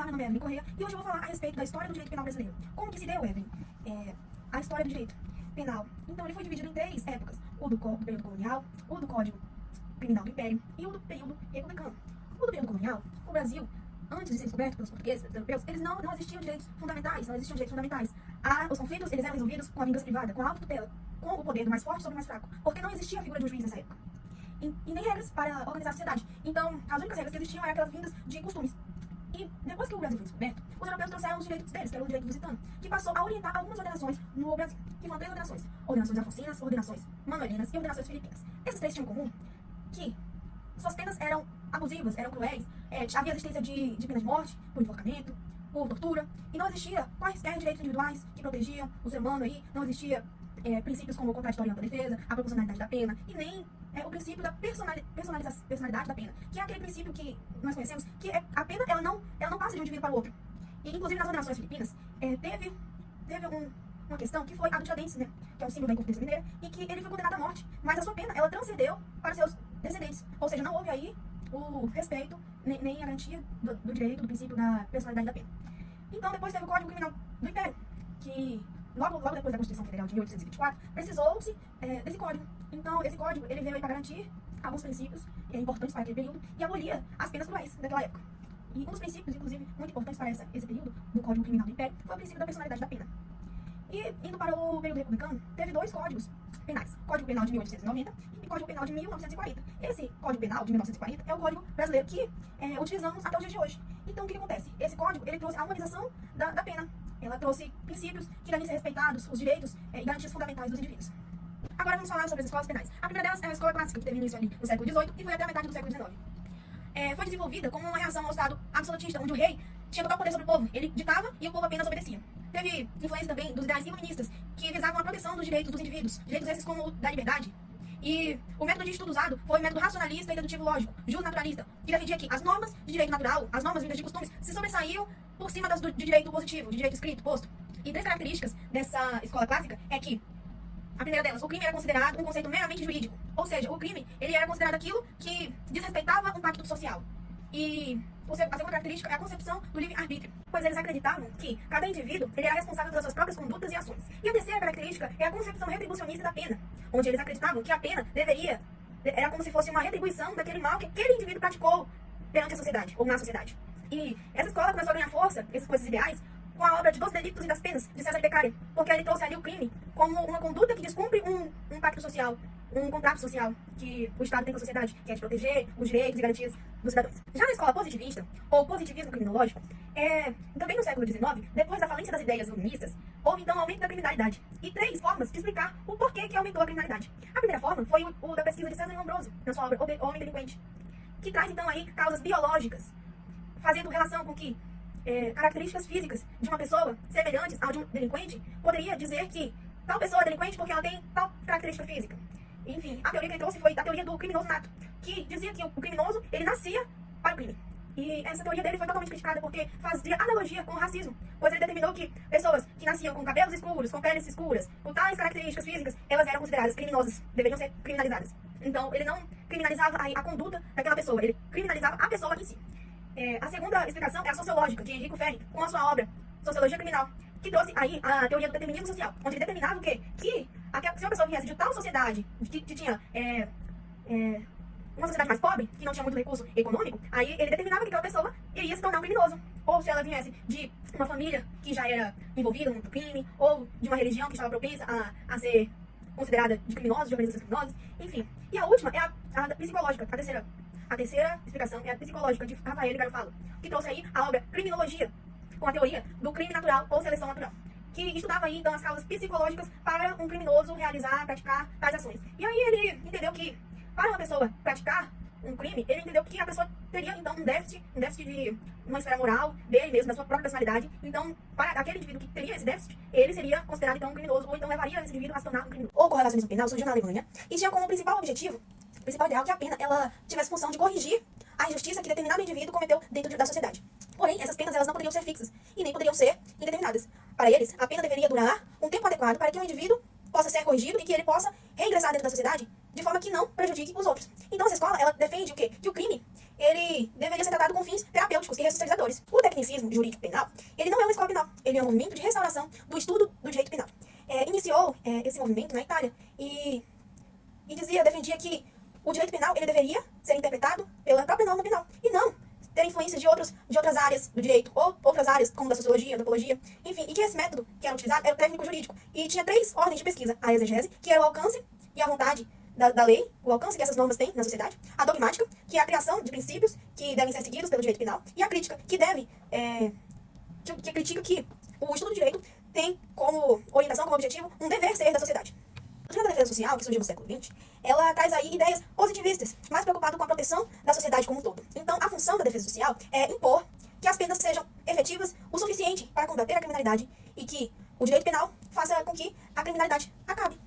meu nome é Evelyn Corrêa e hoje eu vou falar a respeito da história do direito penal brasileiro. Como que se deu, Evelyn, a história do direito penal? Então ele foi dividido em 3 épocas: o do período colonial, o do Código Criminal do Império e o do período republicano. O do período colonial, o Brasil, antes de ser descoberto pelos portugueses, pelos europeus, eles não existiam direitos fundamentais, os conflitos, eles eram resolvidos com a vingança privada, com a autotutela, com o poder do mais forte sobre o mais fraco, porque não existia a figura de um juiz nessa época. E nem regras para organizar a sociedade. Então, as únicas regras que existiam eram aquelas vindas de costumes. E depois que o Brasil foi descoberto, os europeus trouxeram os direitos deles, que era o direito lusitano, que passou a orientar algumas ordenações no Brasil, que foram 3 ordenações: ordenações afonsinas, ordenações manuelinas e ordenações filipinas. Esses 3 tinham em comum que suas penas eram abusivas, eram cruéis, havia existência de pena de morte, por enforcamento, por tortura, e não existia quaisquer direitos individuais que protegiam o ser humano aí, não existia princípios como o contraditório da defesa, a proporcionalidade da pena, e nem o princípio da personalidade da pena, que é aquele princípio que nós conhecemos, que a pena ela não passa de um indivíduo para o outro. E inclusive nas ordenações filipinas, teve uma questão que foi a do Tiradentes, né, que é o símbolo da Inconfidência Mineira, e que ele foi condenado à morte, mas a sua pena ela transcendeu para seus descendentes, ou seja, não houve aí o respeito, nem a garantia do direito, do princípio da personalidade da pena. Então depois teve o Código Criminal do Império, que logo depois da Constituição Federal de 1824, precisou-se desse código. Então, esse código ele veio aí para garantir alguns princípios importantes para aquele período e abolia as penas cruéis daquela época. E um dos princípios, inclusive, muito importantes para esse período do Código Criminal do Império foi o princípio da personalidade da pena. E, indo para o período republicano, teve 2 códigos penais: Código Penal de 1890 e Código Penal de 1940. Esse Código Penal de 1940 é o Código brasileiro que utilizamos até o dia de hoje. Então, o que acontece? Esse código ele trouxe a humanização da pena. Ela trouxe princípios que devem ser respeitados, os direitos e garantias fundamentais dos indivíduos. Agora vamos falar sobre as escolas penais. A primeira delas é a escola clássica, que teve início ali no século XVIII e foi até a metade do século XIX. Foi desenvolvida como uma reação ao Estado absolutista, onde o rei tinha total poder sobre o povo. Ele ditava e o povo apenas obedecia. Teve influência também dos ideais iluministas, que visavam a proteção dos direitos dos indivíduos, direitos esses como o da liberdade. E o método de estudo usado foi o método racionalista e dedutivo lógico, justnaturalista, que defendia que as normas de direito natural, as normas vindas de costumes, se sobressaíam por cima das de direito positivo, de direito escrito, posto. E 3 características dessa escola clássica é que, a primeira delas, o crime era considerado um conceito meramente jurídico. Ou seja, o crime ele era considerado aquilo que desrespeitava um pacto social. E a segunda característica é a concepção do livre-arbítrio, pois eles acreditavam que cada indivíduo ele era responsável pelas suas próprias condutas e ações. E a terceira característica é a concepção retribucionista da pena, onde eles acreditavam que a pena era como se fosse uma retribuição daquele mal que aquele indivíduo praticou perante a sociedade, ou na sociedade. E essa escola começou a ganhar força, esses ideais, com a obra de Dos Delitos e das Penas, de César Beccaria, porque ele trouxe ali o crime como uma conduta que descumpre um pacto social, um contrato social que o Estado tem com a sociedade, que é de proteger os direitos e garantias dos cidadãos. Já na escola positivista, ou positivismo criminológico, também no século XIX, depois da falência das ideias iluministas, houve então um aumento da criminalidade. E 3 formas de explicar o porquê que aumentou a criminalidade. A primeira forma foi o da pesquisa de César Lombroso, na sua obra O Homem Delinquente, que traz então aí causas biológicas, fazendo relação com que características físicas de uma pessoa semelhantes ao de um delinquente poderia dizer que tal pessoa é delinquente porque ela tem tal característica física. Enfim, a teoria que ele trouxe foi a teoria do criminoso nato, que dizia que o criminoso ele nascia para o crime. E essa teoria dele foi totalmente criticada porque fazia analogia com o racismo, pois ele determinou que pessoas que nasciam com cabelos escuros, com peles escuras, com tais características físicas, elas eram consideradas criminosas, deveriam ser criminalizadas. Então, ele não criminalizava a conduta daquela pessoa, ele criminalizava a pessoa em si. A segunda explicação é a sociológica, de Enrico Ferri, com a sua obra Sociologia Criminal, que trouxe aí a teoria do determinismo social, onde ele determinava o quê? Que se uma pessoa viesse de tal sociedade, que tinha uma sociedade mais pobre, que não tinha muito recurso econômico, aí ele determinava que aquela pessoa iria se tornar um criminoso. Ou se ela viesse de uma família que já era envolvida no crime, ou de uma religião que estava propensa a ser considerada de criminosos, de organizações criminosas, enfim. E a última é a psicológica, a terceira explicação é a psicológica de Rafael Garofalo, que trouxe aí a obra Criminologia, com a teoria do crime natural ou seleção natural, que estudava aí então as causas psicológicas para um criminoso praticar tais ações. E aí ele entendeu que para uma pessoa praticar um crime, ele entendeu que a pessoa teria então um déficit de uma esfera moral dele mesmo, da sua própria personalidade. Então, para aquele indivíduo que teria esse déficit, ele seria considerado então um criminoso, ou então levaria esse indivíduo a se tornar um criminoso. O correlacionismo penal surgiu na Alemanha e tinha como principal objetivo, principal ideal, que a pena ela tivesse função de corrigir a injustiça que determinado indivíduo cometeu dentro da sociedade. Porém, essas penas elas não poderiam ser fixas e nem poderiam ser indeterminadas. Para eles, a pena deveria durar um tempo adequado para que o indivíduo possa ser corrigido e que ele possa reingressar dentro da sociedade de forma que não prejudique os outros. Então, essa escola ela defende o quê? Que o crime ele deveria ser tratado com fins terapêuticos e ressocializadores. O tecnicismo marxismo jurídico penal, ele não é uma escola penal, ele é um movimento de restauração do estudo do direito penal. Iniciou esse movimento na Itália e defendia que o direito penal ele deveria ser interpretado pela própria norma penal e não ter influência de outras áreas do direito, ou outras áreas, como da sociologia, da antropologia, enfim, e que esse método que era utilizado era o técnico jurídico. E tinha 3 ordens de pesquisa: a exegese, que era o alcance e a vontade da lei, o alcance que essas normas têm na sociedade; a dogmática, que é a criação de princípios que devem ser seguidos pelo direito penal; e a crítica, que que critica que o estudo do direito tem como orientação, como objetivo, um dever ser da sociedade. A doutrina da defesa social, que surgiu no século XX, ela traz aí ideias positivistas, mais preocupado com a proteção da sociedade como um todo. Então, a função da defesa social é impor que as penas sejam efetivas o suficiente para combater a criminalidade e que o direito penal faça com que a criminalidade acabe.